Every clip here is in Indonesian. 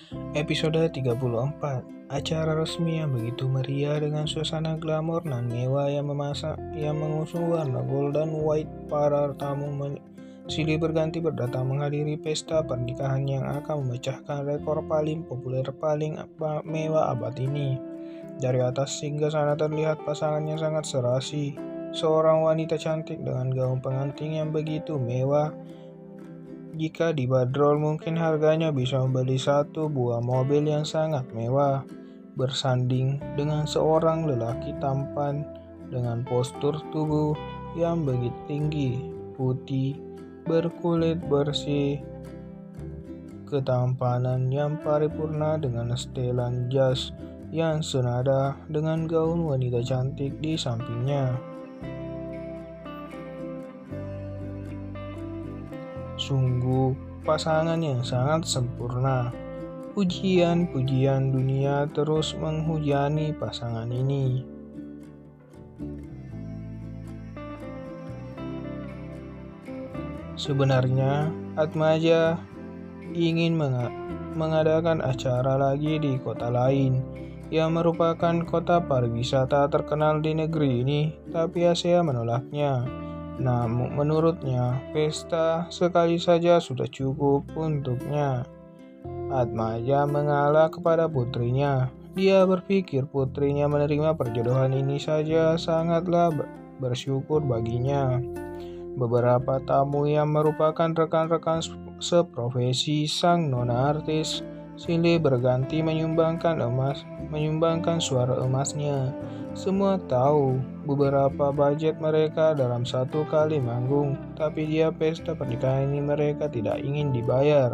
Episode 34. Acara resmi yang begitu meriah dengan suasana glamor dan mewah yang mengusung warna gold dan white. Para tamu silih berganti berdatang menghadiri pesta pernikahan yang akan memecahkan rekor paling populer paling mewah abad ini. Dari atas hingga sana terlihat pasangannya sangat serasi. Seorang wanita cantik dengan gaun pengantin yang begitu mewah. Jika dibanderol mungkin harganya bisa membeli satu buah mobil yang sangat mewah, bersanding dengan seorang lelaki tampan dengan postur tubuh yang begitu tinggi, putih, berkulit bersih, ketampanan yang paripurna dengan setelan jas yang senada dengan gaun wanita cantik di sampingnya. Sungguh pasangan yang sangat sempurna. Pujian-pujian dunia terus menghujani pasangan ini. Sebenarnya, Atmaja ingin mengadakan acara lagi di kota lain yang merupakan kota pariwisata terkenal di negeri ini, tapi Asia menolaknya. Namun menurutnya, pesta sekali saja sudah cukup untuknya. Atmaja mengalah kepada putrinya. Dia berpikir putrinya menerima perjodohan ini saja sangatlah bersyukur baginya. Beberapa tamu yang merupakan rekan-rekan seprofesi sang nona artis silih berganti menyumbangkan suara emasnya. Semua tahu beberapa budget mereka dalam satu kali manggung, tapi dia pesta pernikahan ini mereka tidak ingin dibayar.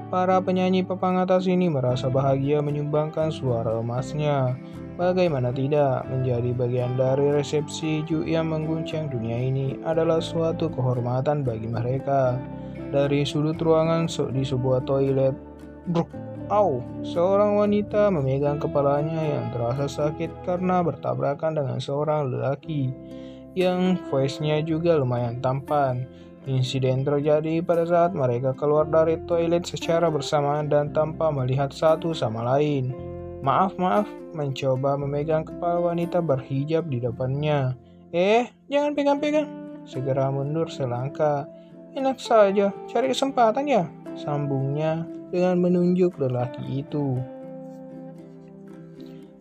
Para penyanyi papan atas ini merasa bahagia menyumbangkan suara emasnya. Bagaimana tidak, menjadi bagian dari resepsi yang mengguncang dunia ini adalah suatu kehormatan bagi mereka. Dari sudut ruangan di sebuah toilet, seorang wanita memegang kepalanya yang terasa sakit karena bertabrakan dengan seorang lelaki yang voice-nya juga lumayan tampan. Insiden terjadi pada saat mereka keluar dari toilet secara bersamaan dan tanpa melihat satu sama lain. Maaf, mencoba memegang kepala wanita berhijab di depannya. Jangan pegang-pegang. Segera mundur selangkah. Enak saja, cari kesempatan ya, sambungnya dengan menunjuk lelaki itu.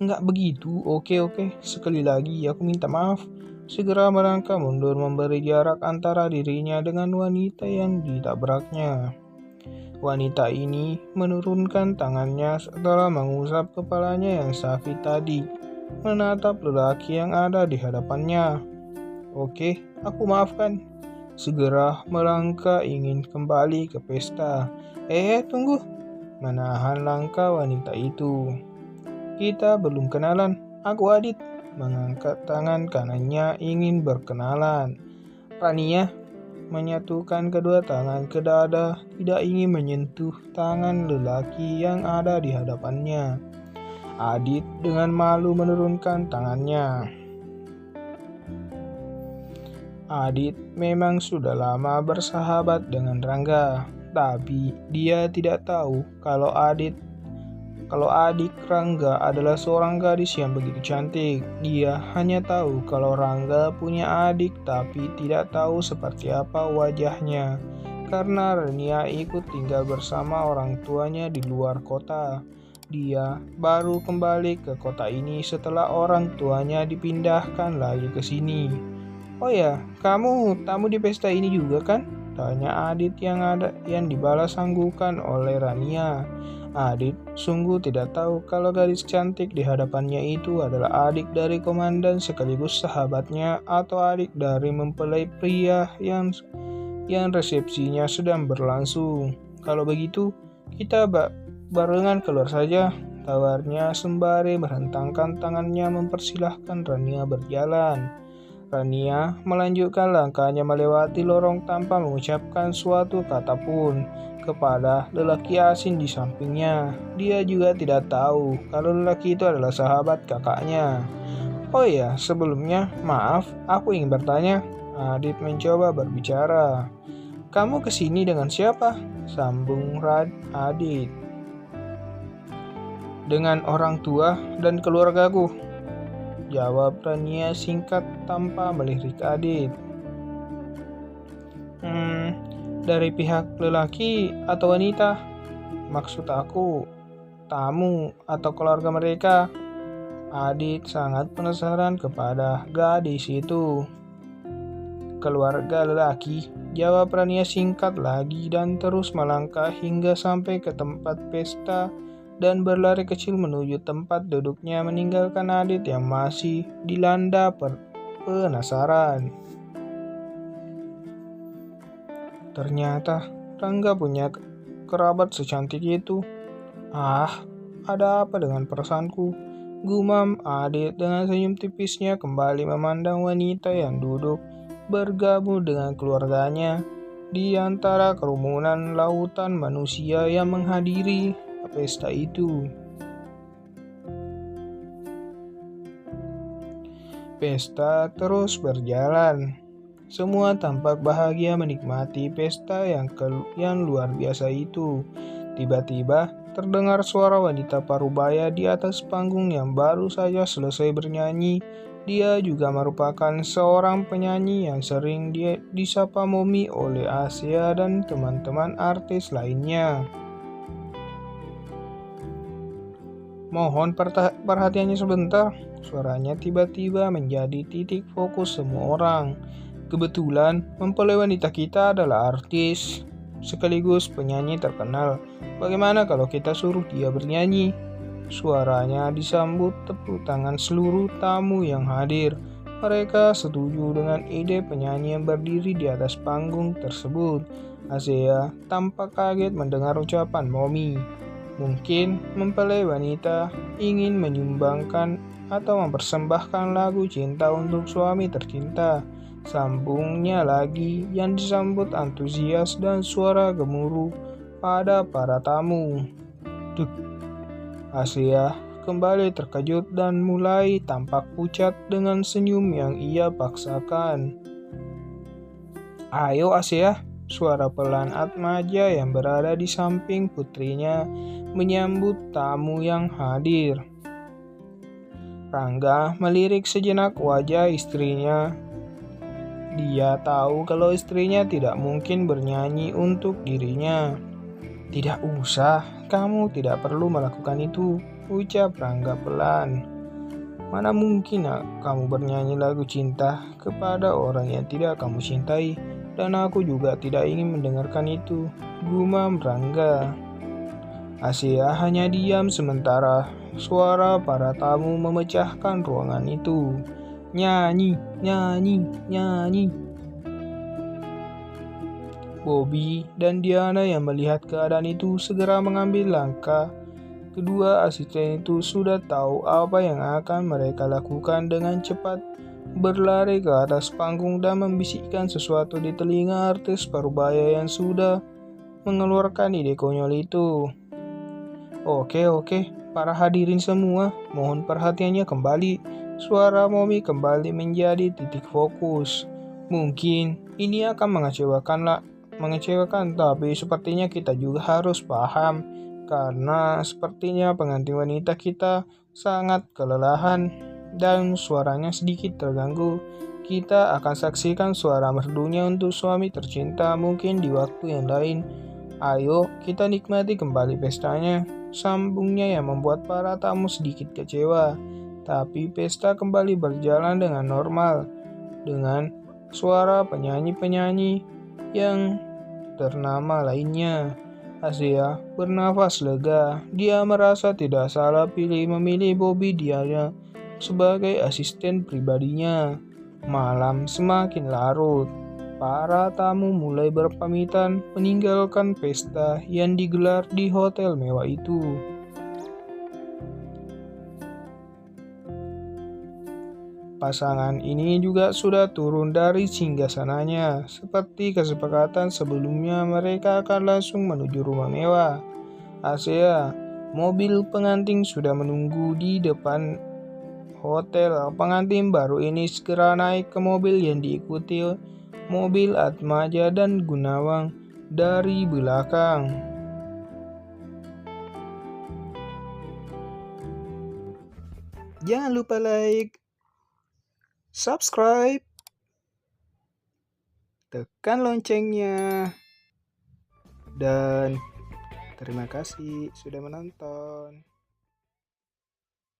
Enggak begitu, oke, sekali lagi aku minta maaf. Segera melangkah mundur memberi jarak antara dirinya dengan wanita yang ditabraknya. Wanita ini menurunkan tangannya setelah mengusap kepalanya yang sakit tadi, menatap lelaki yang ada di hadapannya. Oke, aku maafkan. Segera melangkah ingin kembali ke pesta. Tunggu. Menahan langkah wanita itu. Kita belum kenalan, aku Adit. Mengangkat tangan kanannya ingin berkenalan. Rania menyatukan kedua tangan ke dada, tidak ingin menyentuh tangan lelaki yang ada di hadapannya. Adit dengan malu menurunkan tangannya. Adit memang sudah lama bersahabat dengan Rangga, tapi dia tidak tahu kalau adik Rangga adalah seorang gadis yang begitu cantik. Dia hanya tahu kalau Rangga punya adik tapi tidak tahu seperti apa wajahnya. Karena Rania ikut tinggal bersama orang tuanya di luar kota. Dia baru kembali ke kota ini setelah orang tuanya dipindahkan lagi ke sini. Oh ya, kamu tamu di pesta ini juga kan? Tanya Adit yang dibalas sanggukan oleh Rania. Adit sungguh tidak tahu kalau gadis cantik di hadapannya itu adalah adik dari komandan sekaligus sahabatnya atau adik dari mempelai pria yang resepsinya sedang berlangsung. Kalau begitu, kita barengan keluar saja, tawarnya sembari merentangkan tangannya mempersilahkan Rania berjalan. Rania melanjutkan langkahnya melewati lorong tanpa mengucapkan suatu kata pun kepada lelaki asing di sampingnya. Dia juga tidak tahu kalau lelaki itu adalah sahabat kakaknya. Oh ya, sebelumnya maaf, aku ingin bertanya. Adit mencoba berbicara. Kamu kesini dengan siapa? Sambung Adit. Dengan orang tua dan keluargaku, jawab Rania singkat tanpa melirik Adit. Dari pihak lelaki atau wanita? Maksud aku, tamu atau keluarga mereka. Adit sangat penasaran kepada gadis itu. Keluarga lelaki, jawab Rania singkat lagi dan terus melangkah hingga sampai ke tempat pesta dan berlari kecil menuju tempat duduknya meninggalkan Adit yang masih dilanda penasaran. Ternyata Rangga punya kerabat secantik itu. Ada apa dengan perasaanku? Gumam Adit dengan senyum tipisnya kembali memandang wanita yang duduk bergabung dengan keluarganya di antara kerumunan lautan manusia yang menghadiri pesta itu. Pesta terus berjalan. Semua tampak bahagia menikmati pesta yang luar biasa itu. Tiba-tiba terdengar suara wanita parubaya di atas panggung yang baru saja selesai bernyanyi. Dia juga merupakan seorang penyanyi yang sering disapa Momi oleh Asia dan teman-teman artis lainnya. Mohon perhatiannya sebentar. Suaranya tiba-tiba menjadi titik fokus semua orang. Kebetulan mempelai wanita kita adalah artis sekaligus penyanyi terkenal. Bagaimana kalau kita suruh dia bernyanyi? Suaranya disambut tepuk tangan seluruh tamu yang hadir. Mereka setuju dengan ide penyanyi yang berdiri di atas panggung tersebut. Asea tampak kaget mendengar ucapan Momi. Mungkin mempelai wanita ingin menyumbangkan atau mempersembahkan lagu cinta untuk suami tercinta. Sambungnya lagi yang disambut antusias dan suara gemuruh pada para tamu. Asia kembali terkejut dan mulai tampak pucat dengan senyum yang ia paksakan. Ayo Asia, suara pelan Atmaja yang berada di samping putrinya menyambut tamu yang hadir. Rangga melirik sejenak wajah istrinya. Dia tahu kalau istrinya tidak mungkin bernyanyi untuk dirinya. Tidak usah, kamu tidak perlu melakukan itu, ucap Rangga pelan. Mana mungkin kamu bernyanyi lagu cinta kepada orang yang tidak kamu cintai, dan aku juga tidak ingin mendengarkan itu, gumam Rangga. Asia hanya diam sementara suara para tamu memecahkan ruangan itu. Nyanyi, nyanyi, nyanyi. Bobby dan Diana yang melihat keadaan itu segera mengambil langkah. Kedua asisten itu sudah tahu apa yang akan mereka lakukan dengan cepat berlari ke atas panggung dan membisikkan sesuatu di telinga artis parubaya yang sudah mengeluarkan ide konyol itu. Oke, para hadirin semua, mohon perhatiannya kembali. Suara Momi kembali menjadi titik fokus. Mungkin ini akan mengecewakan, tapi sepertinya kita juga harus paham, karena sepertinya pengantin wanita kita sangat kelelahan dan suaranya sedikit terganggu. Kita akan saksikan suara merdunya untuk suami tercinta mungkin di waktu yang lain. Ayo kita nikmati kembali pestanya, sambungnya yang membuat para tamu sedikit kecewa. Tapi pesta kembali berjalan dengan normal, dengan suara penyanyi-penyanyi yang ternama lainnya. Asia bernafas lega. Dia merasa tidak salah memilih Bobby Diana sebagai asisten pribadinya. Malam semakin larut. Para tamu mulai berpamitan meninggalkan pesta yang digelar di hotel mewah itu. Pasangan ini juga sudah turun dari singgasananya. Seperti kesepakatan sebelumnya, mereka akan langsung menuju rumah mewah. Asia, mobil pengantin sudah menunggu di depan hotel. Pengantin baru ini segera naik ke mobil yang diikuti mobil Atmaja dan Gunawan dari belakang. Jangan lupa like, subscribe, tekan loncengnya, dan terima kasih sudah menonton.